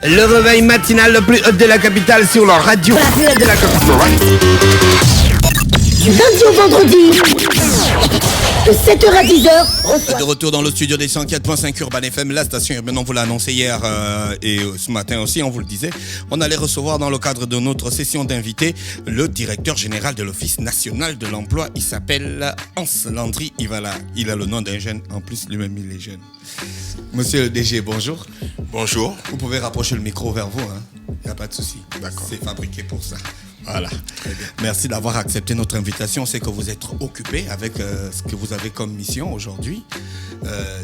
Le réveil matinal le plus haut de la capitale sur la radio. La plus haute de la capitale. Du lundi au vendredi, de 7h à 10h. De retour dans le studio des 104.5 Urban FM, la station urbaine, on vous l'a annoncé hier et ce matin aussi, on vous le disait. On allait recevoir dans le cadre de notre session d'invités le directeur général de l'Office national de l'emploi. Il s'appelle Hans Landry. Il a le nom d'un jeune, en plus lui-même il est jeune. Monsieur le DG, bonjour. Bonjour. Vous pouvez rapprocher le micro vers vous, hein. Il n'y a pas de souci. D'accord. C'est fabriqué pour ça. Voilà. Très bien. Merci d'avoir accepté notre invitation. On sait que vous êtes occupé avec ce que vous avez comme mission aujourd'hui.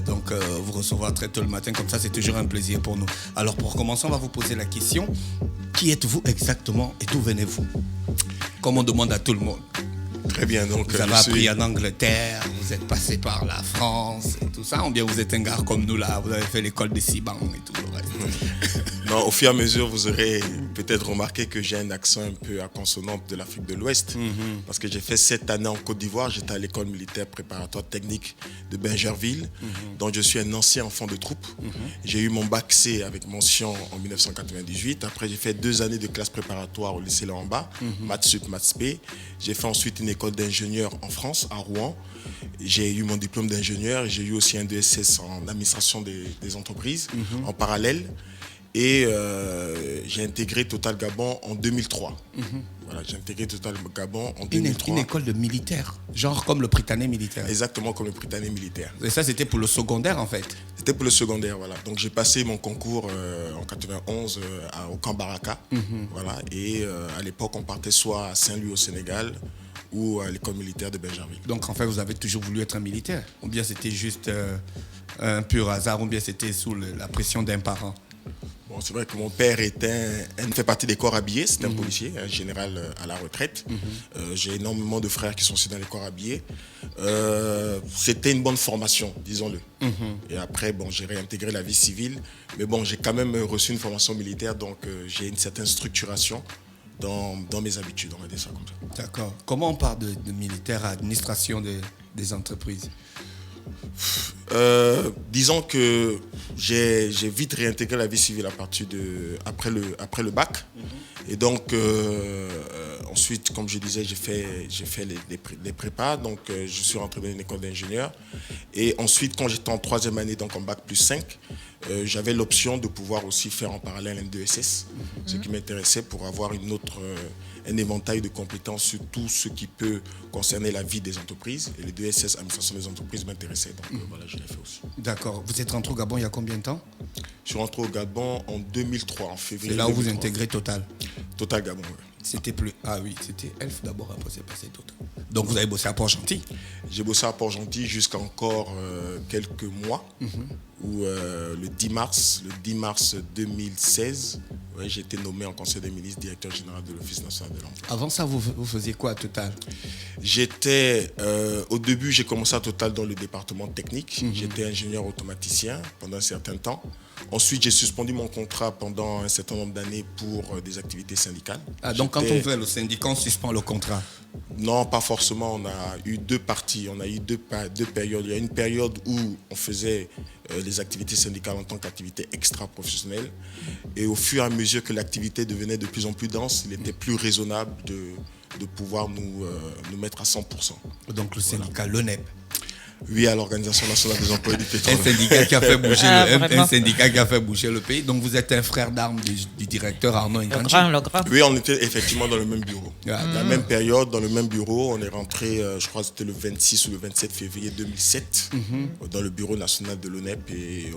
Donc, vous recevoir très tôt le matin, comme ça, c'est toujours un plaisir pour nous. Alors, pour commencer, on va vous poser la question. Qui êtes-vous exactement et d'où venez-vous? Comme on demande à tout le monde. Très bien, donc vous avez appris en Angleterre, vous êtes passé par la France et tout ça, ou bien vous êtes un gars comme nous là, vous avez fait l'école des Siban et tout le reste? Non, au fur et à mesure, vous aurez peut-être remarqué que j'ai un accent un peu à consonance de l'Afrique de l'Ouest, parce que j'ai fait 7 années en Côte d'Ivoire, j'étais à l'école militaire préparatoire technique de Bingerville, donc je suis un ancien enfant de troupe. J'ai eu mon bac C avec mention en 1998, après j'ai fait 2 années de classe préparatoire au lycée Lambda, maths sup, maths P. J'ai fait ensuite une école d'ingénieur en France, à Rouen. J'ai eu mon diplôme d'ingénieur et j'ai eu aussi un DSS en administration des entreprises en parallèle. Et j'ai intégré Total Gabon en 2003. Voilà, j'ai intégré Total Gabon en 2003. Une école de militaire, genre comme le Prytanée militaire. Exactement comme le Prytanée militaire. Et ça, c'était pour le secondaire en fait? C'était pour le secondaire, voilà. Donc j'ai passé mon concours en 91 au camp Baraka. Voilà. Et à l'époque, on partait soit à Saint-Louis au Sénégal ou à l'école militaire de Bingerville. Donc en fait, vous avez toujours voulu être un militaire? Ou bien c'était juste un pur hasard, ou bien c'était sous la pression d'un parent? Bon, c'est vrai que mon père fait partie des corps habillés, c'est un policier, un général à la retraite. J'ai énormément de frères qui sont aussi dans les corps habillés. C'était une bonne formation, disons-le. Et après, bon, j'ai réintégré la vie civile. Mais bon, j'ai quand même reçu une formation militaire, donc j'ai une certaine structuration dans mes habitudes, on va dire ça comme ça. D'accord. Comment on part de militaire à administration des entreprises? Disons que j'ai vite réintégré la vie civile après le bac. Et donc ensuite, comme je disais, j'ai fait les prépas, donc je suis rentré dans une école d'ingénieur. Et ensuite, quand j'étais en 3e année, donc en bac plus 5, j'avais l'option de pouvoir aussi faire en parallèle un DSS, ce qui m'intéressait pour avoir un éventail de compétences sur tout ce qui peut concerner la vie des entreprises. Et les DSS, administration des entreprises, m'intéressaient. Donc voilà, je l'ai fait aussi. D'accord. Vous êtes rentré au Gabon il y a combien de temps? Je suis rentré au Gabon en 2003, en février. C'est là où 2003. vous intégrez Total? Total Gabon, oui. C'était plus... Ah oui, c'était Elf d'abord, après c'est passé Total. Donc vous avez bossé à Port-Gentil? J'ai bossé à Port-Gentil jusqu'à encore quelques mois, où le 10 mars 2016, j'ai été nommé en Conseil des ministres directeur général de l'Office national de l'emploi. Avant ça, vous faisiez quoi à Total? Au début, j'ai commencé à Total dans le département technique. J'étais ingénieur automaticien pendant un certain temps. Ensuite, j'ai suspendu mon contrat pendant un certain nombre d'années pour des activités syndicales. Ah, donc quand on fait le syndicat, on suspend le contrat? Non, pas forcément. On a eu 2 parties. On a eu deux périodes. Il y a une période où on faisait les activités syndicales en tant qu'activité extra-professionnelle. Et au fur et à mesure que l'activité devenait de plus en plus dense, il était plus raisonnable de pouvoir nous mettre à 100%. Donc le syndicat, l'ONEP? Oui, à l'Organisation nationale des employés du pétrole. Un syndicat qui a fait bouger le pays. Donc vous êtes un frère d'armes du directeur Arnaud Nganji. Le grand. Oui, on était effectivement dans le même bureau. La même période, dans le même bureau, on est rentré, je crois que c'était le 26 ou le 27 février 2007, dans le bureau national de l'ONEP, et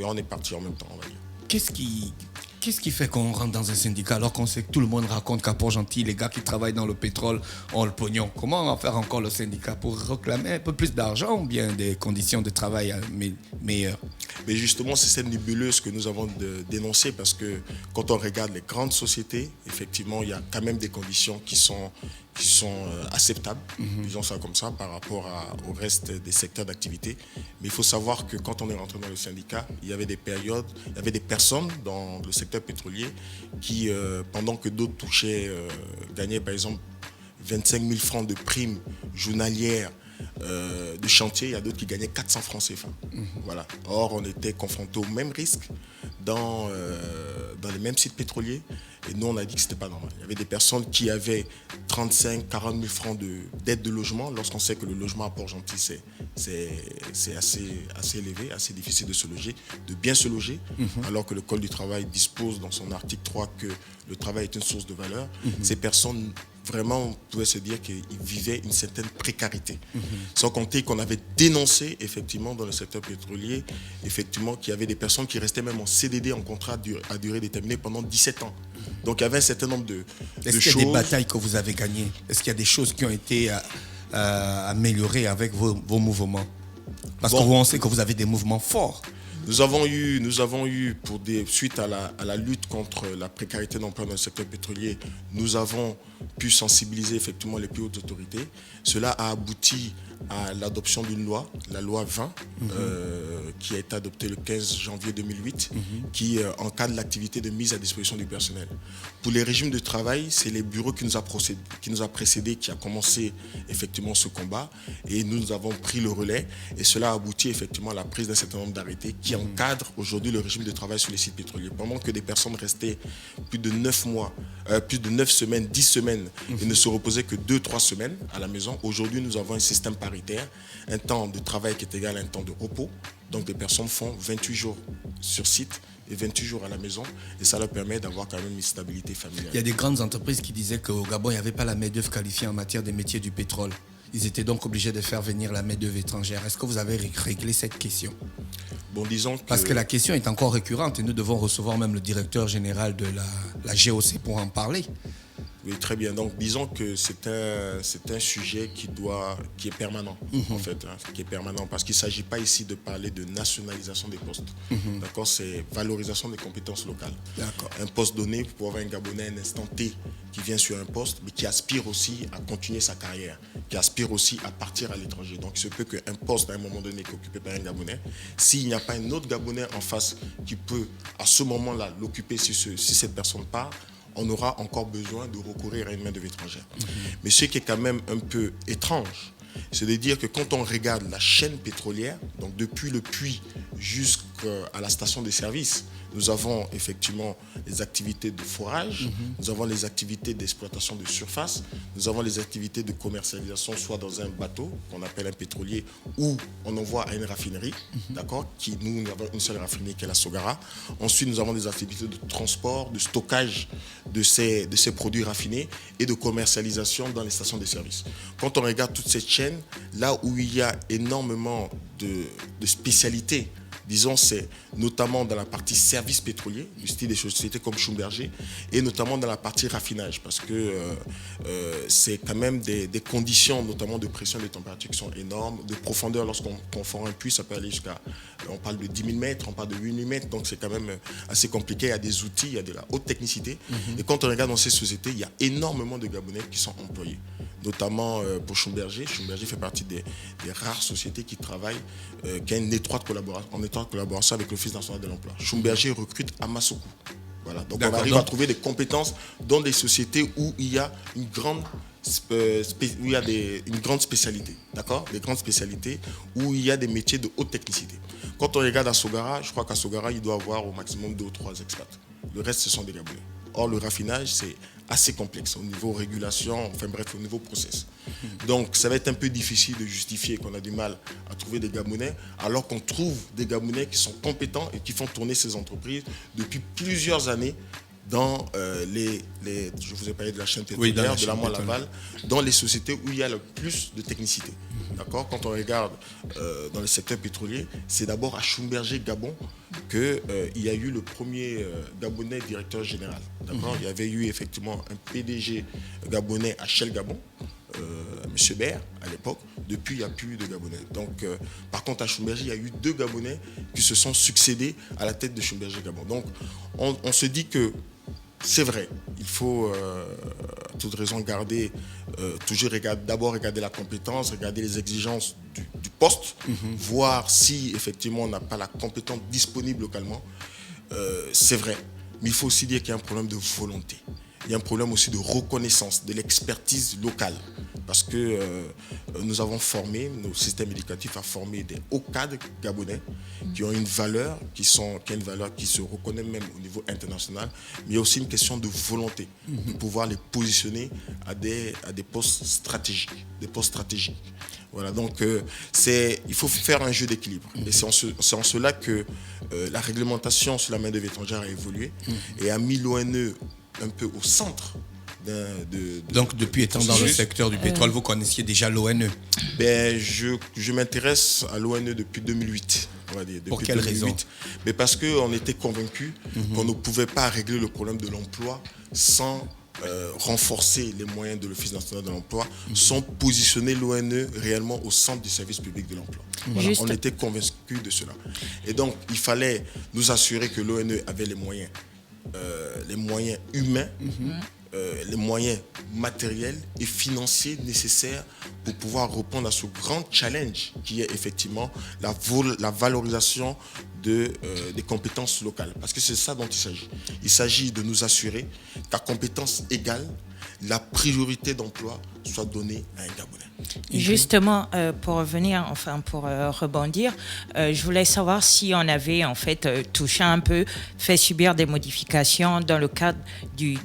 on est partis en même temps, on va dire. Qu'est-ce qui fait qu'on rentre dans un syndicat alors qu'on sait que tout le monde raconte qu'à Port-Gentil, les gars qui travaillent dans le pétrole ont le pognon? Comment on va faire encore le syndicat pour réclamer un peu plus d'argent ou bien des conditions de travail meilleures? Mais justement, c'est cette nébuleuse que nous avons dénoncée, parce que quand on regarde les grandes sociétés, effectivement, il y a quand même des conditions qui sont acceptables, disons ça comme ça, par rapport au reste des secteurs d'activité. Mais il faut savoir que quand on est rentré dans le syndicat, il y avait des personnes dans le secteur pétrolier qui, pendant que d'autres gagnaient par exemple 25 000 francs de primes journalières de chantier, il y a d'autres qui gagnaient 400 francs CFA. Voilà. Or, on était confrontés au même risque dans mêmes sites pétroliers. Et nous, on a dit que ce n'était pas normal. Il y avait des personnes qui avaient 35, 40 000 francs d'aide de logement, lorsqu'on sait que le logement à Port-Gentil, c'est assez élevé, assez difficile de se loger, de bien se loger, alors que le Code du travail dispose dans son article 3 que le travail est une source de valeur. Ces personnes, vraiment, on pouvait se dire qu'ils vivaient une certaine précarité. Sans compter qu'on avait dénoncé, effectivement, dans le secteur pétrolier, effectivement, qu'il y avait des personnes qui restaient même en CDD, en contrat à durée déterminée pendant 17 ans. Donc, il y avait un certain nombre de Est-ce qu'il y a des batailles que vous avez gagnées? Est-ce qu'il y a des choses qui ont été améliorées avec vos mouvements? Parce qu'on sait que vous avez des mouvements forts. Nous avons eu suite à la lutte contre la précarité d'emploi dans le secteur pétrolier, nous avons pu sensibiliser effectivement les plus hautes autorités. Cela a abouti à l'adoption d'une loi, la loi 20, qui a été adoptée le 15 janvier 2008, qui encadre l'activité de mise à disposition du personnel. Pour les régimes de travail, c'est les bureaux qui nous a précédés qui a commencé effectivement ce combat, et nous avons pris le relais, et cela a abouti effectivement à la prise d'un certain nombre d'arrêtés qui encadrent aujourd'hui le régime de travail sur les sites pétroliers. Pendant que des personnes restaient plus de 9 mois, plus de 9 semaines, 10 semaines, et ne se reposaient que 2-3 semaines à la maison, aujourd'hui nous avons un système paritaire, un temps de travail qui est égal à un temps de repos. Donc les personnes font 28 jours sur site et 28 jours à la maison, et ça leur permet d'avoir quand même une stabilité familiale. Il y a des grandes entreprises qui disaient qu'au Gabon, il n'y avait pas la main-d'œuvre qualifiée en matière des métiers du pétrole. Ils étaient donc obligés de faire venir la main-d'œuvre étrangère. Est-ce que vous avez réglé cette question? Bon, disons que... Parce que la question est encore récurrente et nous devons recevoir même le directeur général de la GOC pour en parler. Oui, très bien. Donc, disons que c'est un sujet qui est permanent, en fait, qui est permanent, parce qu'il ne s'agit pas ici de parler de nationalisation des postes. D'accord, c'est valorisation des compétences locales. D'accord. Un poste donné, pour avoir un Gabonais à un instant T qui vient sur un poste, mais qui aspire aussi à continuer sa carrière, qui aspire aussi à partir à l'étranger. Donc, il se peut qu'un poste, à un moment donné, qui est occupé par un Gabonais, s'il n'y a pas un autre Gabonais en face qui peut, à ce moment-là, l'occuper si cette personne part, on aura encore besoin de recourir à une main-d'œuvre étrangère. Mais ce qui est quand même un peu étrange, c'est de dire que quand on regarde la chaîne pétrolière, donc depuis le puits jusqu'à la station de service, nous avons effectivement les activités de forage, nous avons les activités d'exploitation de surface, nous avons les activités de commercialisation, soit dans un bateau qu'on appelle un pétrolier, ou on envoie à une raffinerie, d'accord, nous avons une seule raffinerie qui est la Sogara. Ensuite, nous avons des activités de transport, de stockage de ces produits raffinés et de commercialisation dans les stations de service. Quand on regarde toute cette chaîne, là où il y a énormément de spécialités, disons, c'est notamment dans la partie service pétrolier, du style des sociétés comme Schlumberger, et notamment dans la partie raffinage, parce que c'est quand même des conditions, notamment de pression et de température qui sont énormes, de profondeur. Lorsqu'on fond un puits, ça peut aller jusqu'à, on parle de 10 000 mètres, on parle de 8 000 mètres, donc c'est quand même assez compliqué. Il y a des outils, il y a de la haute technicité. Et quand on regarde dans ces sociétés, il y a énormément de Gabonais qui sont employés, notamment pour Schlumberger. Schlumberger fait partie des rares sociétés qui travaillent, qui a une étroite collaboration avec l'Office national de l'emploi. Schlumberger recrute à Massokou. Voilà. Donc on arrive à trouver des compétences dans des sociétés où il y a une grande spécialité, d'accord, des grandes spécialités, où il y a des métiers de haute technicité. Quand on regarde à Sogara, je crois qu'à Sogara, il doit avoir au maximum 2 ou 3 expats. Le reste, ce sont des Gabonais. Or, le raffinage, c'est assez complexe au niveau régulation, enfin bref, au niveau process. Donc, ça va être un peu difficile de justifier qu'on a du mal à trouver des Gabonais, alors qu'on trouve des Gabonais qui sont compétents et qui font tourner ces entreprises depuis plusieurs années dans je vous ai parlé de la chaîne pétrolière, de l'amont à l'aval, dans les sociétés où il y a le plus de technicité. D'accord ? Quand on regarde dans le secteur pétrolier, c'est d'abord à Schlumberger Gabon qu'il y a eu le premier Gabonais directeur général. D'accord ? Il y avait eu effectivement un PDG gabonais à Shell Gabon, M. Baer à l'époque. Depuis, il n'y a plus de Gabonais. Donc, par contre, à Schlumberger, il y a eu 2 Gabonais qui se sont succédés à la tête de Schlumberger Gabon. Donc, on se dit que c'est vrai, il faut, à toute raison, toujours d'abord regarder la compétence, regarder les exigences du poste, voir si effectivement on n'a pas la compétence disponible localement. C'est vrai, mais il faut aussi dire qu'il y a un problème de volonté. il y a un problème aussi de reconnaissance de l'expertise locale. Parce que nous avons formé, nos systèmes éducatifs a formé des hauts cadres gabonais qui ont une valeur, qui a une valeur qui se reconnaît même au niveau international, mais il y a aussi une question de volonté, de pouvoir les positionner à des postes stratégiques, Voilà, donc il faut faire un jeu d'équilibre. Et c'est en cela que la réglementation sur la main-d'œuvre étrangère a évolué et a mis l'ONE un peu au centre. Donc, depuis étant dans le secteur du pétrole, vous connaissiez déjà l'ONE? Je m'intéresse à l'ONE depuis 2008. On va dire, depuis Pour quelle raison? Mais parce qu'on était convaincus qu'on ne pouvait pas régler le problème de l'emploi sans renforcer les moyens de l'Office national de l'emploi, sans positionner l'ONE réellement au centre du service public de l'emploi. Voilà, on était convaincus de cela. Et donc, il fallait nous assurer que l'ONE avait les moyens humains, les moyens matériels et financiers nécessaires pour pouvoir répondre à ce grand challenge qui est effectivement la valorisation des compétences locales. Parce que c'est ça dont il s'agit. Il s'agit de nous assurer qu'à compétences égales, la priorité d'emploi soit donnée à un Gabonais. Justement, pour revenir, pour rebondir, je voulais savoir si on avait en fait touché un peu, fait subir des modifications dans le cadre du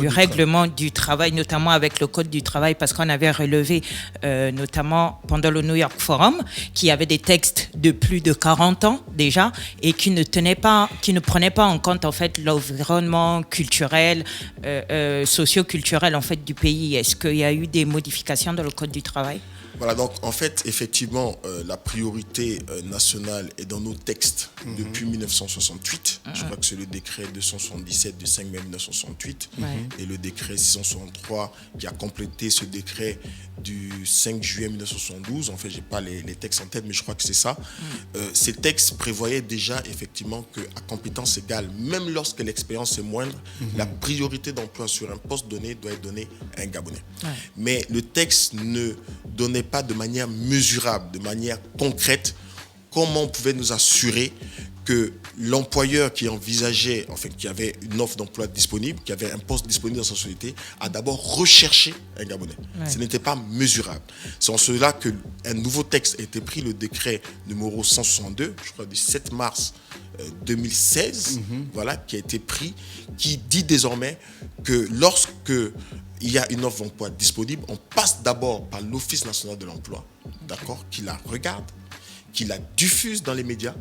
règlement du travail, notamment avec le Code du travail, parce qu'on avait relevé, notamment pendant le New York Forum, qu'il y avait des textes de plus de 40 ans déjà et qui ne prenaient pas en compte en fait l'environnement culturel, socio-culturel en fait du pays. Est-ce qu'il y a eu des modifications dans le Code du travail? Voilà, donc en fait, effectivement, la priorité nationale est dans nos textes depuis 1968. Je crois que c'est le décret 277 du 5 mai 1968 et le décret 663 qui a complété ce décret du 5 juillet 1972. En fait, je n'ai pas les textes en tête, mais je crois que c'est ça. Ces textes prévoyaient déjà effectivement qu'à compétence égale, même lorsque l'expérience est moindre, la priorité d'emploi sur un poste donné doit être donnée à un Gabonais. Mais le texte ne donnait pas de manière mesurable, de manière concrète, comment on pouvait nous assurer que l'employeur qui envisageait, qui avait une offre d'emploi disponible, qui avait un poste disponible dans sa société, a d'abord recherché un Gabonais. Ce n'était pas mesurable. C'est en cela qu'un nouveau texte a été pris, le décret numéro 162, je crois du 7 mars 2016, voilà, qui a été pris, qui dit désormais que lorsque il y a une offre d'emploi disponible, on passe d'abord par l'Office national de l'emploi, d'accord, qui la regarde, qui la diffuse dans les médias,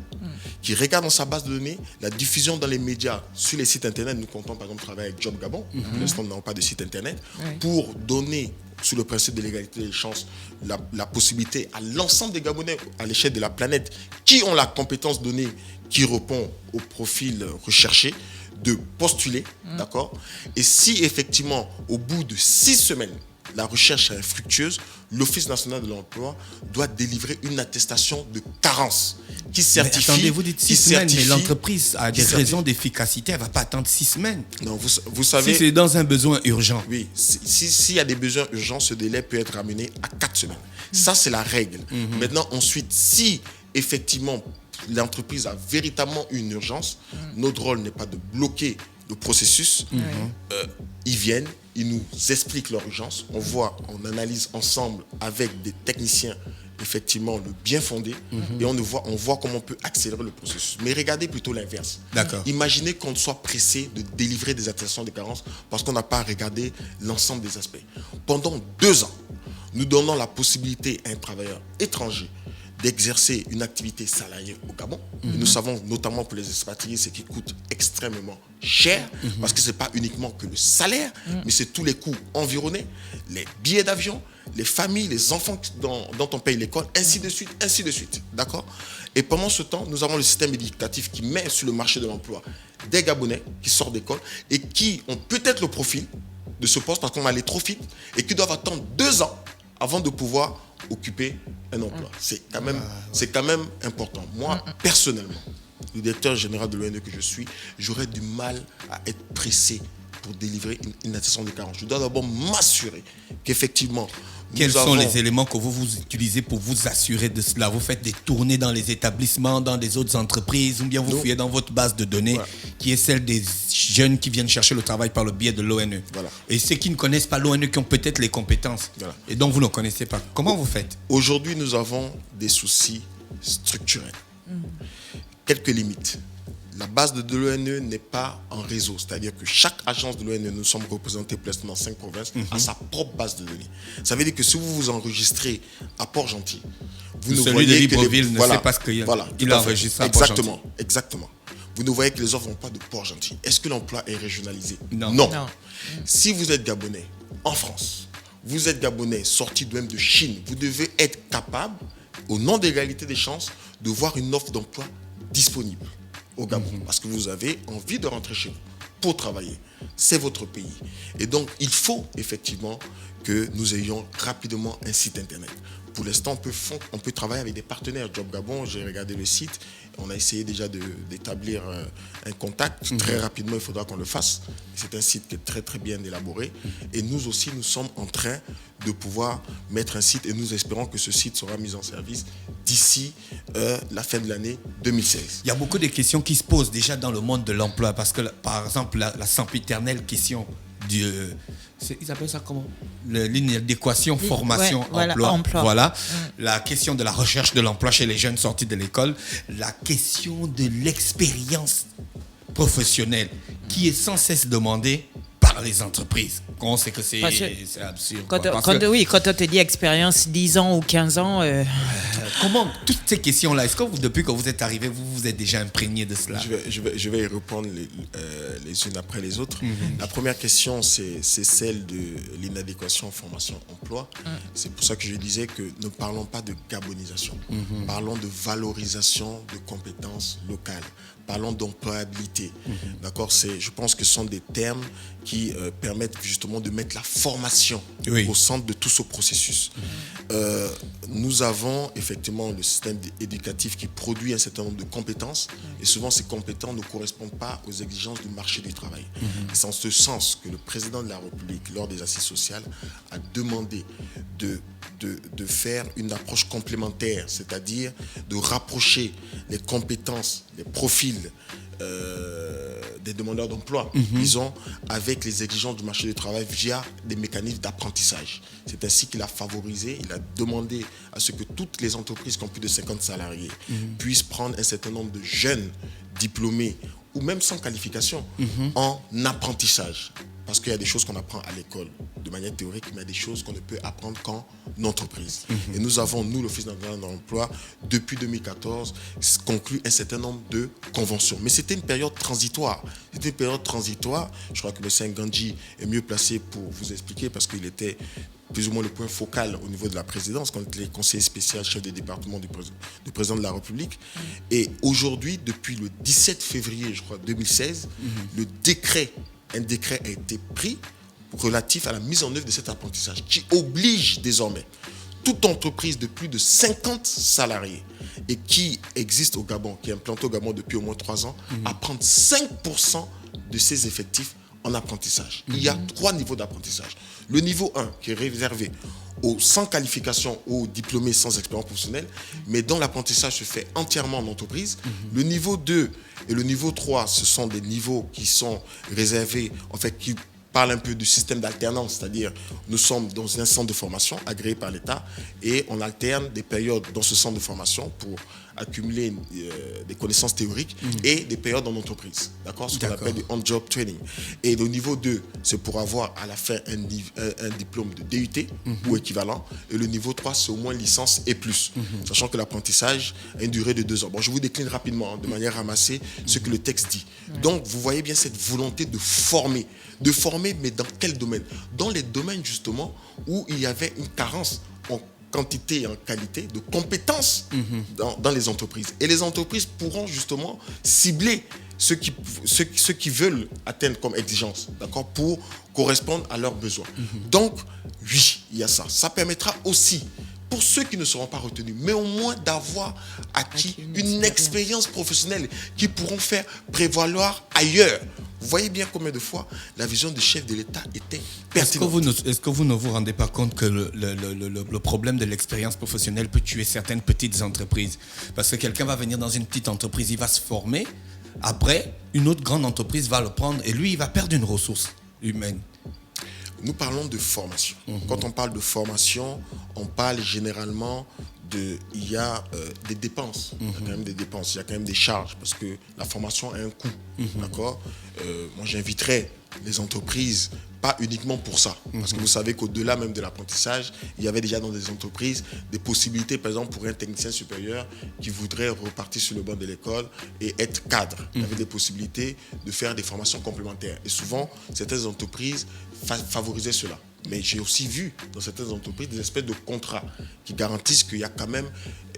qui regarde dans sa base de données, la diffusion dans les médias, sur les sites internet. Nous comptons par exemple travailler avec Job Gabon, pour l'instant nous n'avons pas de site internet, pour donner, sous le principe de l'égalité des chances, la possibilité à l'ensemble des Gabonais à l'échelle de la planète qui ont la compétence donnée, qui répond au profil recherché, de postuler, d'accord? Et si effectivement, au bout de 6 semaines, la recherche est infructueuse, l'Office national de l'emploi doit délivrer une attestation de carence qui certifie... Mais attendez, vous dites 6 semaines, mais l'entreprise a des raisons d'efficacité, elle ne va pas attendre 6 semaines. Non, vous savez... Si c'est dans un besoin urgent. Oui, s'il y a des besoins urgents, ce délai peut être ramené à 4 semaines. Ça, c'est la règle. Maintenant, ensuite, si effectivement l'entreprise a véritablement une urgence, notre rôle n'est pas de bloquer le processus. Ils viennent, ils nous expliquent leur urgence, on analyse ensemble avec des techniciens effectivement le bien fondé et on voit comment on peut accélérer le processus. Mais regardez plutôt l'inverse. D'accord. Imaginez qu'on soit pressé de délivrer des attestations de carence parce qu'on n'a pas regardé l'ensemble des aspects. Pendant 2 ans, nous donnons la possibilité à un travailleur étranger d'exercer une activité salariée au Gabon. Et nous savons notamment pour les expatriés, ce qui coûte extrêmement cher, parce que ce n'est pas uniquement que le salaire, mais c'est tous les coûts environnés, les billets d'avion, les familles, les enfants dont on paye l'école, ainsi de suite. D'accord? Et pendant ce temps, nous avons le système éducatif qui met sur le marché de l'emploi des Gabonais qui sortent d'école et qui ont peut-être le profil de ce poste parce qu'on allait trop vite et qui doivent attendre 2 ans avant de pouvoir occuper un emploi. C'est quand même important. Moi, personnellement, le directeur général de l'ONE que je suis, j'aurais du mal à être pressé pour délivrer une attestation de carence. Je dois d'abord m'assurer qu'effectivement, quels sont les éléments que vous utilisez pour vous assurer de cela? Vous faites des tournées dans les établissements, dans des autres entreprises, ou bien vous fouillez dans votre base de données, qui est celle des jeunes qui viennent chercher le travail par le biais de l'ONE. Voilà. Et ceux qui ne connaissent pas l'ONE, qui ont peut-être les compétences, et dont vous ne connaissez pas. Comment vous faites? Aujourd'hui, nous avons des soucis structurels. Quelques limites. La base de l'ONE n'est pas en réseau, c'est-à-dire que chaque agence de l'ONE, nous sommes représentés presque dans 5 provinces, a sa propre base de données. Ça veut dire que si vous vous enregistrez à Port-Gentil, vous ne celui voyez de que Libreville ne sait pas ce qu'il il enregistre à Port-Gentil. Exactement. Vous ne voyez que les offres n'ont pas de Port-Gentil. Est-ce que l'emploi est régionalisé? Non. Si vous êtes Gabonais en France, vous êtes Gabonais sorti même de Chine, vous devez être capable, au nom d'égalité des chances, de voir une offre d'emploi disponible au Gabon, parce que vous avez envie de rentrer chez vous pour travailler. C'est votre pays. Et donc, il faut effectivement que nous ayons rapidement un site internet. Pour l'instant, on peut travailler avec des partenaires. Job Gabon, j'ai regardé le site, on a essayé déjà d'établir un contact. Très rapidement, il faudra qu'on le fasse. C'est un site qui est très très bien élaboré. Et nous aussi, nous sommes en train de pouvoir mettre un site et nous espérons que ce site sera mis en service d'ici la fin de l'année 2016. Il y a beaucoup de questions qui se posent déjà dans le monde de l'emploi, parce que par exemple la sempiternelle question ils appellent ça comment? L'inadéquation formation-emploi. Voilà. La question de la recherche de l'emploi chez les jeunes sortis de l'école. La question de l'expérience professionnelle qui est sans cesse demandée par les entreprises. On sait que c'est absurde. Quand on te dit expérience 10 ans ou 15 ans... Comment, toutes ces questions-là, est-ce que depuis que vous êtes arrivé, vous êtes déjà imprégné de cela? Je vais y répondre les unes après les autres. La première question, c'est celle de l'inadéquation formation-emploi. C'est pour ça que je disais que ne parlons pas de gabonisation. Parlons de valorisation de compétences locales. Parlons d'employabilité. D'accord? Je pense que ce sont des termes qui permettent justement de mettre la formation au centre de tout ce processus. Nous avons effectivement le système éducatif qui produit un certain nombre de compétences et souvent ces compétences ne correspondent pas aux exigences du marché du travail. C'est en ce sens que le président de la République, lors des assises sociales, a demandé de faire une approche complémentaire, c'est-à-dire de rapprocher les compétences, les profils des demandeurs d'emploi, disons, avec les exigences du marché du travail via des mécanismes d'apprentissage. C'est ainsi qu'il a favorisé, il a demandé à ce que toutes les entreprises qui ont plus de 50 salariés puissent prendre un certain nombre de jeunes diplômés ou même sans qualification en apprentissage. Parce qu'il y a des choses qu'on apprend à l'école de manière théorique, mais il y a des choses qu'on ne peut apprendre qu'en entreprise. Et nous avons, l'Office national de l'emploi, depuis 2014, conclu un certain nombre de conventions. Mais c'était une période transitoire. C'était une période transitoire. Je crois que M. Ngandji est mieux placé pour vous expliquer parce qu'il était plus ou moins le point focal au niveau de la présidence, quand il était conseiller spécial, chef de département du président de la République. Et aujourd'hui, depuis le 17 février, je crois, 2016, un décret a été pris relatif à la mise en œuvre de cet apprentissage qui oblige désormais toute entreprise de plus de 50 salariés et qui existe au Gabon, qui est implantée au Gabon depuis au moins 3 ans, à prendre 5% de ses effectifs en apprentissage. Il y a 3 niveaux d'apprentissage. Le niveau 1 qui est réservé aux sans qualification, aux diplômés sans expérience professionnelle, mais dont l'apprentissage se fait entièrement en entreprise. Le niveau 2 et le niveau 3, ce sont des niveaux qui sont réservés, en fait, qui parlent un peu du système d'alternance, c'est-à-dire nous sommes dans un centre de formation agréé par l'État et on alterne des périodes dans ce centre de formation pour accumuler des connaissances théoriques et des périodes en entreprise, d'accord, ce qu'on appelle du on-job training. Et le niveau 2, c'est pour avoir à la fin un diplôme de DUT ou équivalent. Et le niveau 3, c'est au moins licence et plus, sachant que l'apprentissage a une durée de 2 ans. Bon, je vous décline rapidement, de manière ramassée, ce que le texte dit. Donc, vous voyez bien cette volonté de former, mais dans quel domaine? Dans les domaines, justement, où il y avait une carence en quantité et en qualité de compétences dans les entreprises. Et les entreprises pourront justement cibler ceux qui veulent atteindre comme exigence, d'accord, pour correspondre à leurs besoins. Donc, oui, il y a ça. Ça permettra aussi pour ceux qui ne seront pas retenus, mais au moins d'avoir acquis une expérience professionnelle qui pourront faire prévaloir ailleurs. Vous voyez bien combien de fois la vision du chef de l'État était pertinente. Est-ce que vous ne vous rendez pas compte que le problème de l'expérience professionnelle peut tuer certaines petites entreprises? Parce que quelqu'un va venir dans une petite entreprise, il va se former. Après, une autre grande entreprise va le prendre et lui, il va perdre une ressource humaine. Nous parlons de formation. Quand on parle de formation, on parle généralement il y a des dépenses. Il y a quand même des dépenses, il y a quand même des charges parce que la formation a un coût. D'accord. Moi, j'inviterais les entreprises, pas uniquement pour ça. Parce que vous savez qu'au-delà même de l'apprentissage, il y avait déjà dans des entreprises des possibilités, par exemple, pour un technicien supérieur qui voudrait repartir sur le banc de l'école et être cadre. Il y avait des possibilités de faire des formations complémentaires. Et souvent, certaines entreprises favorisaient cela. Mais j'ai aussi vu dans certaines entreprises des espèces de contrats qui garantissent qu'il y a quand même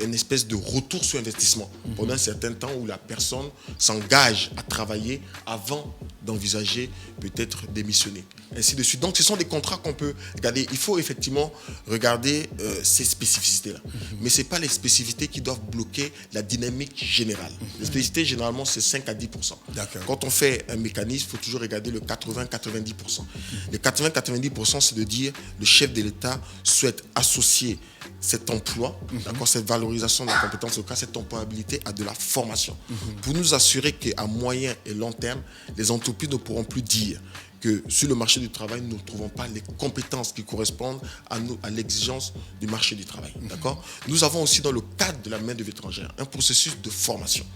une espèce de retour sur investissement pendant un certain temps où la personne s'engage à travailler avant d'envisager peut-être démissionner. Ainsi de suite. Donc ce sont des contrats qu'on peut regarder. Il faut effectivement regarder ces spécificités-là. Mais ce n'est pas les spécificités qui doivent bloquer la dynamique générale. Les spécificités, généralement, c'est 5 à 10%. D'accord. Quand on fait un mécanisme, il faut toujours regarder le 80-90%. Les 80-90%, c'est de dire le chef de l'État souhaite associer cet emploi, d'accord, cette valorisation de la compétence locale, cette employabilité à de la formation. Pour nous assurer qu'à moyen et long terme, les entreprises ne pourront plus dire que sur le marché du travail, nous ne trouvons pas les compétences qui correspondent à l'exigence du marché du travail. D'accord ? Nous avons aussi dans le cadre de la main-d'œuvre étrangère un processus de formation.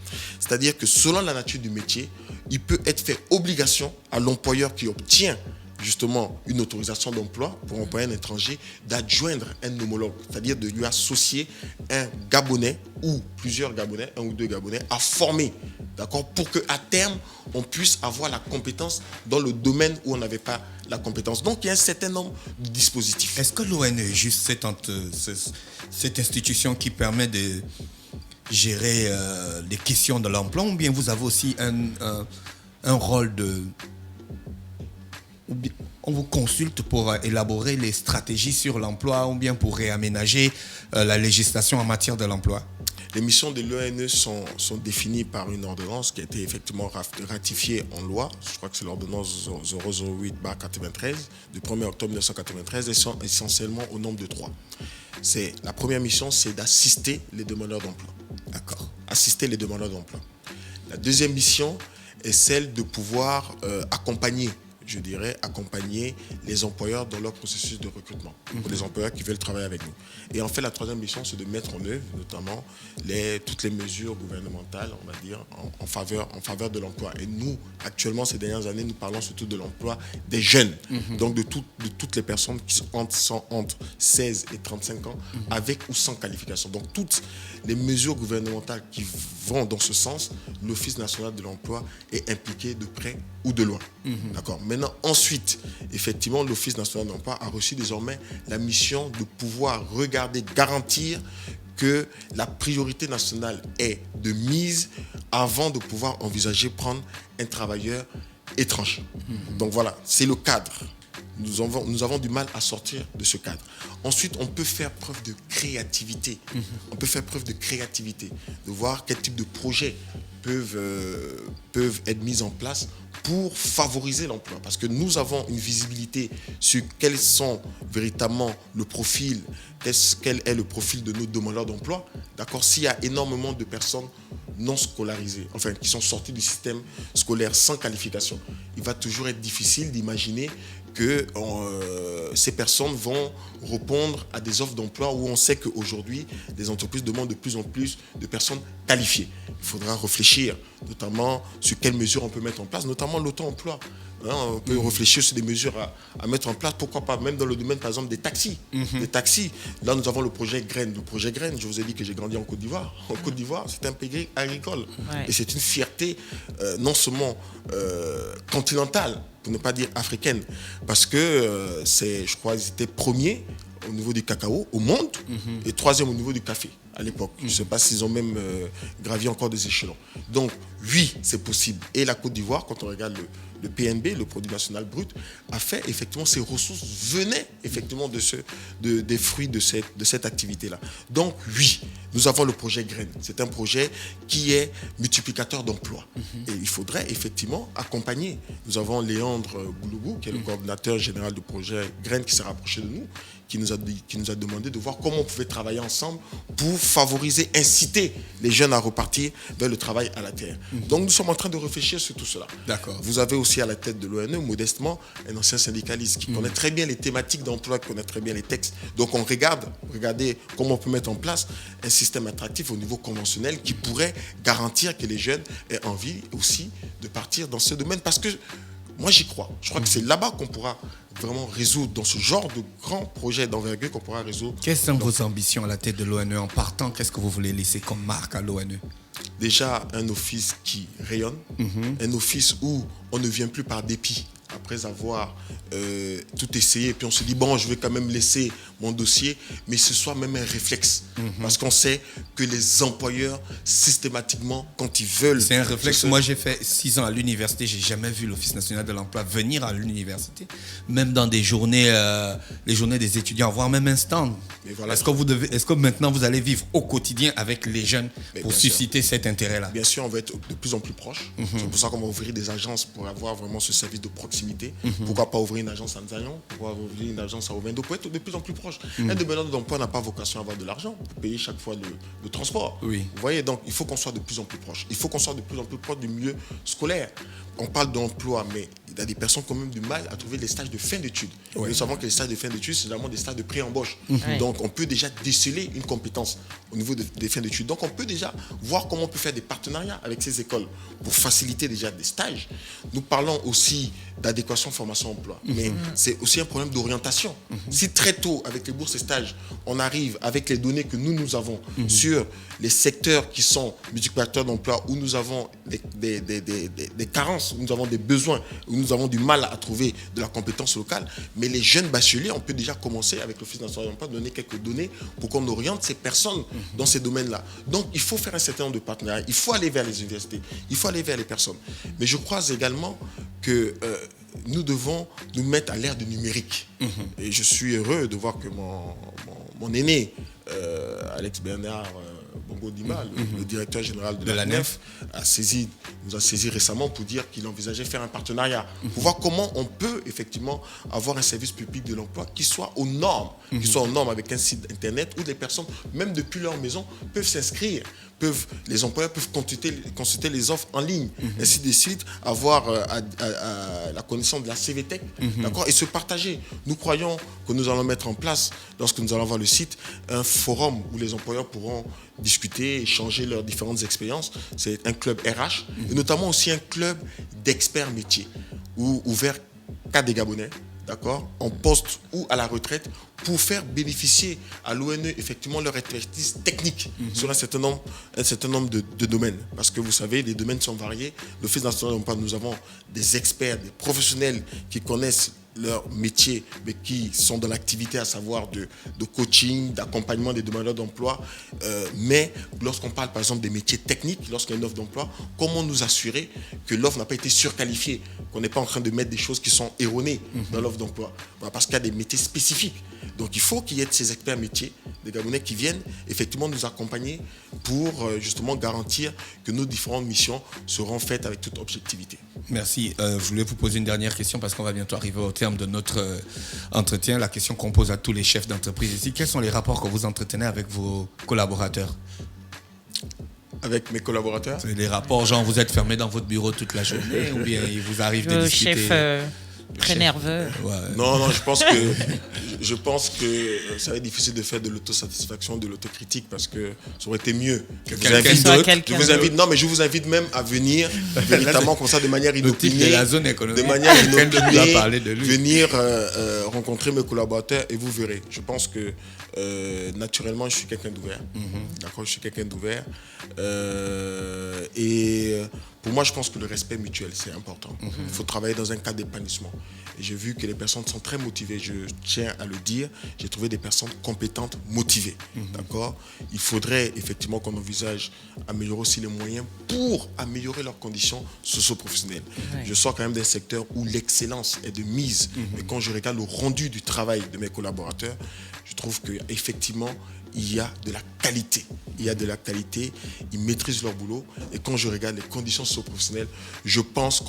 C'est-à-dire que selon la nature du métier, il peut être fait obligation à l'employeur qui obtient justement une autorisation d'emploi pour employer un étranger d'adjoindre un homologue, c'est-à-dire de lui associer un Gabonais ou plusieurs Gabonais, un ou deux Gabonais à former, d'accord, pour qu'à terme, on puisse avoir la compétence dans le domaine où on n'avait pas la compétence. Donc, il y a un certain nombre de dispositifs. Est-ce que l'ON est juste cette institution qui permet de gérer les questions de l'emploi ou bien vous avez aussi un rôle de... Ou bien on vous consulte pour élaborer les stratégies sur l'emploi ou bien pour réaménager la législation en matière de l'emploi? Les missions de l'ONE sont définies par une ordonnance qui a été effectivement ratifiée en loi. Je crois que c'est l'ordonnance 008/93 du 1er octobre 1993 et sont essentiellement au nombre de 3. La première mission, c'est d'assister les demandeurs d'emploi. D'accord. Assister les demandeurs d'emploi. La deuxième mission est celle de pouvoir accompagner les employeurs dans leur processus de recrutement, pour les employeurs qui veulent travailler avec nous. Et en fait, la troisième mission, c'est de mettre en œuvre notamment toutes les mesures gouvernementales, on va dire, en faveur de l'emploi. Et nous, actuellement, ces dernières années, nous parlons surtout de l'emploi des jeunes, donc de toutes les personnes qui sont entre 16 et 35 ans, avec ou sans qualification. Donc toutes les mesures gouvernementales qui vont dans ce sens, l'Office national de l'emploi est impliqué de près ou de loin. D'accord. Maintenant, ensuite, effectivement, l'Office national de l'emploi a reçu désormais la mission de pouvoir regarder, garantir que la priorité nationale est de mise avant de pouvoir envisager prendre un travailleur étranger. Donc voilà, c'est le cadre. Nous avons du mal à sortir de ce cadre. Ensuite, on peut faire preuve de créativité. On peut faire preuve de créativité, de voir quel type de projets peuvent être mis en place pour favoriser l'emploi. Parce que nous avons une visibilité sur quels sont véritablement le profil, quel est le profil de nos demandeurs d'emploi. D'accord ? S'il y a énormément de personnes non scolarisées, enfin qui sont sorties du système scolaire sans qualification, il va toujours être difficile d'imaginer que ces personnes vont répondre à des offres d'emploi où on sait qu'aujourd'hui, les entreprises demandent de plus en plus de personnes qualifiées. Il faudra réfléchir notamment sur quelles mesures on peut mettre en place, notamment l'auto-emploi. On peut réfléchir sur des mesures à mettre en place, pourquoi pas, même dans le domaine, par exemple, des taxis. Des taxis. Là, nous avons le projet Graines. Le projet Graines, je vous ai dit que j'ai grandi en Côte d'Ivoire. En Côte d'Ivoire, c'est un pays agricole. Ouais. Et c'est une fierté non seulement continentale, pour ne pas dire africaine, parce que je crois qu'ils étaient premiers au niveau du cacao au monde et troisième au niveau du café à l'époque. Je ne sais pas s'ils ont même gravi encore des échelons. Donc oui, c'est possible. Et la Côte d'Ivoire, quand on regarde le PNB, le produit national brut, a fait effectivement, ces ressources venaient effectivement des fruits de cette activité-là. Donc oui, nous avons le projet Graines. C'est un projet qui est multiplicateur d'emplois. Et il faudrait effectivement accompagner. Nous avons Léandre Bouloubou, qui est le coordinateur général du projet Graines, qui s'est rapproché de nous, qui nous a demandé de voir comment on pouvait travailler ensemble pour favoriser, inciter les jeunes à repartir vers le travail à la terre. Donc nous sommes en train de réfléchir sur tout cela. D'accord. Vous avez aussi à la tête de l'ONE, modestement, un ancien syndicaliste qui connaît très bien les thématiques d'emploi, qui connaît très bien les textes. Donc on regardez comment on peut mettre en place un système attractif au niveau conventionnel qui pourrait garantir que les jeunes aient envie aussi de partir dans ce domaine. Parce que moi j'y crois. Je crois que c'est là-bas qu'on pourra vraiment résoudre, dans ce genre de grands projets d'envergure qu'on pourra résoudre. Quelles sont vos ambitions à la tête de l'ONE en partant? Qu'est-ce que vous voulez laisser comme marque à l'ONE? Déjà, un office qui rayonne, un office où on ne vient plus par dépit. Après avoir tout essayé, puis on se dit, bon, je vais quand même laisser mon dossier, mais ce soit même un réflexe. Parce qu'on sait que les employeurs, systématiquement, quand ils veulent... C'est un réflexe. Moi, j'ai fait 6 ans à l'université, j'ai jamais vu l'Office national de l'emploi venir à l'université, même dans des journées, les journées des étudiants, voire même un stand. Voilà. Est-ce que maintenant, vous allez vivre au quotidien avec les jeunes pour susciter cet intérêt-là? Bien sûr, on va être de plus en plus proche. C'est pour ça qu'on va ouvrir des agences pour avoir vraiment ce service de proximité. Pourquoi pas ouvrir une agence à Nzayon? Pourquoi ouvrir une agence à Ovendo? Pour être de plus en plus proche. Un demandeur d'emploi n'a pas vocation à avoir de l'argent pour payer chaque fois le transport. Oui. Vous voyez, donc il faut qu'on soit de plus en plus proche. Il faut qu'on soit de plus en plus proche du milieu scolaire. On parle d'emploi, mais il y a des personnes qui ont même du mal à trouver les stages de fin d'études. Oui. Nous savons que les stages de fin d'études, c'est vraiment des stages de pré-embauche. Donc on peut déjà déceler une compétence au niveau des fins d'études. Donc on peut déjà voir comment on peut faire des partenariats avec ces écoles pour faciliter déjà des stages. Nous parlons aussi d'adéquation formation-emploi, mais c'est aussi un problème d'orientation. Si très tôt, avec les bourses et stages, on arrive avec les données que nous avons sur les secteurs qui sont multiplicateurs d'emploi, où nous avons des carences, où nous avons des besoins, où nous avons du mal à trouver de la compétence locale, mais les jeunes bacheliers, on peut déjà commencer avec l'Office national de l'emploi, donner quelques données pour qu'on oriente ces personnes dans ces domaines-là. Donc il faut faire un certain nombre de partenariats, il faut aller vers les universités, il faut aller vers les personnes. Mais je crois également que nous devons nous mettre à l'ère du numérique. Et je suis heureux de voir que mon aîné, Alex Bernard Bongo Dima, le directeur général de la NEF, nous a saisi récemment pour dire qu'il envisageait faire un partenariat pour voir comment on peut effectivement avoir un service public de l'emploi qui soit aux normes, avec un site internet où les personnes, même depuis leur maison, peuvent s'inscrire. Les employeurs peuvent consulter les offres en ligne, ainsi de suite, avoir la connaissance de la CVTech, d'accord, et se partager. Nous croyons que nous allons mettre en place, lorsque nous allons avoir le site, un forum où les employeurs pourront discuter, échanger leurs différentes expériences. C'est un club RH, et notamment aussi un club d'experts métiers, ouvert qu'à des Gabonais, d'accord, en poste ou à la retraite, pour faire bénéficier à l'ONE effectivement leur expertise technique sur un certain nombre de domaines. Parce que vous savez, les domaines sont variés. L'Office national de l'emploi, nous avons des experts, des professionnels qui connaissent leur métier, mais qui sont dans l'activité, à savoir de coaching, d'accompagnement des demandeurs d'emploi. Mais lorsqu'on parle par exemple des métiers techniques, lorsqu'il y a une offre d'emploi, comment nous assurer que l'offre n'a pas été surqualifiée, qu'on n'est pas en train de mettre des choses qui sont erronées dans l'offre d'emploi, parce qu'il y a des métiers spécifiques. Donc il faut qu'il y ait ces experts métiers, des Gabonais qui viennent effectivement nous accompagner pour justement garantir que nos différentes missions seront faites avec toute objectivité. Merci. Je voulais vous poser une dernière question parce qu'on va bientôt arriver au terme de notre entretien. La question qu'on pose à tous les chefs d'entreprise ici, quels sont les rapports que vous entretenez avec vos collaborateurs? Avec mes collaborateurs? C'est les rapports, genre vous êtes fermé dans votre bureau toute la journée ou bien il vous arrive de discuter? Le chef très nerveux. Ouais. Non, je pense que ça va être difficile de faire de l'autosatisfaction, de l'autocritique, parce que ça aurait été mieux que je vous invite même à venir véritablement comme ça, de manière inopinée, de la zone économique, venir rencontrer mes collaborateurs et vous verrez. Je pense que naturellement, je suis quelqu'un d'ouvert. D'accord, je suis quelqu'un d'ouvert. Et pour moi, je pense que le respect mutuel, c'est important. Il faut travailler dans un cadre d'épanouissement. Et j'ai vu que les personnes sont très motivées. Je tiens à le dire. J'ai trouvé des personnes compétentes, motivées. D'accord ? Il faudrait effectivement qu'on envisage améliorer aussi les moyens pour améliorer leurs conditions socio-professionnelles. Ouais. Je sors quand même d'un secteur où l'excellence est de mise. Mais quand je regarde le rendu du travail de mes collaborateurs, je trouve qu'effectivement, il y a de la qualité. Il y a de la qualité, ils maîtrisent leur boulot. Et quand je regarde les conditions socio-professionnelles, je pense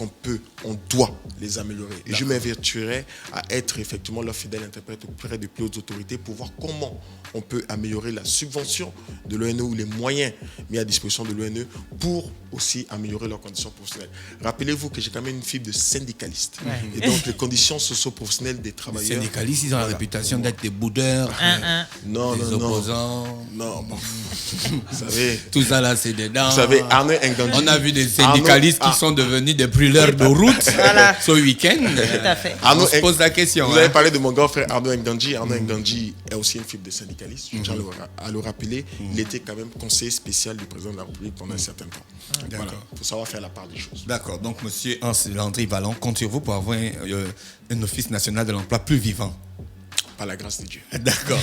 on doit les améliorer. Et je m'avertirai à être effectivement leur fidèle interprète auprès des plus hautes autorités pour voir comment on peut améliorer la subvention de l'ONE ou les moyens mis à disposition de l'ONE pour aussi améliorer leurs conditions professionnelles. Rappelez-vous que j'ai quand même une fibre de syndicaliste. Et donc les conditions socio-professionnelles des travailleurs... Les syndicalistes, ils ont la réputation d'être des boudeurs, Non, des opposants. Non, bon. Vous savez... Tout ça là, c'est dedans. Vous savez, Arnaud Ngandji... On a vu des syndicalistes qui sont devenus des brûleurs de route ce week-end. Tout à fait. On se pose la question. Vous avez parlé de mon grand frère Arnaud Ngandji. Arnaud Ngandji est aussi une fibre de syndicaliste. Je tiens à le rappeler. Il était quand même conseiller spécial du président de la République pendant un certain temps. Voilà. Il faut savoir faire la part des choses. D'accord. Donc, monsieur Hans Landry Vallon, compte sur vous pour avoir un office national de l'emploi plus vivant. Par la grâce de Dieu. D'accord.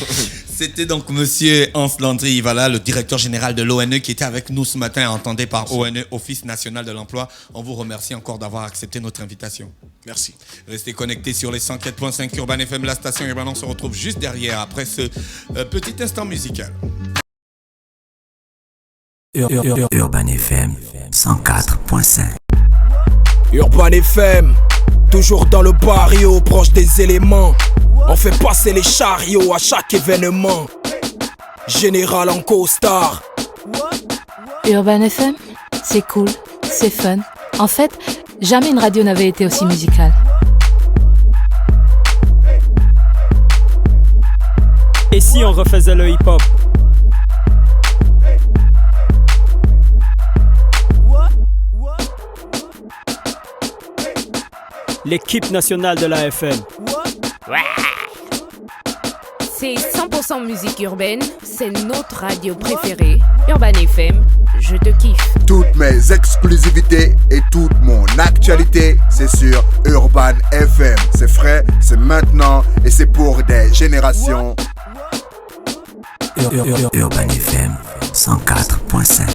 C'était donc monsieur Hans Landry Ivala, le directeur général de l'ONE, qui était avec nous ce matin, entendé par ONE, Office national de l'emploi. On vous remercie encore d'avoir accepté notre invitation. Merci. Restez connectés sur les 104.5 Urban FM, la station Urban. On se retrouve juste derrière, après ce petit instant musical. Urban FM 104.5. Urban FM, toujours dans le barrio, proche des éléments. On fait passer les chariots à chaque événement. Général en costard. Urban FM, c'est cool, c'est fun. En fait, jamais une radio n'avait été aussi musicale. Et si on refaisait le hip-hop? L'équipe nationale de la FM. C'est 100% musique urbaine, c'est notre radio préférée. Urban FM, je te kiffe. Toutes mes exclusivités et toute mon actualité, c'est sur Urban FM. C'est frais, c'est maintenant et c'est pour des générations. Urban FM 104.5.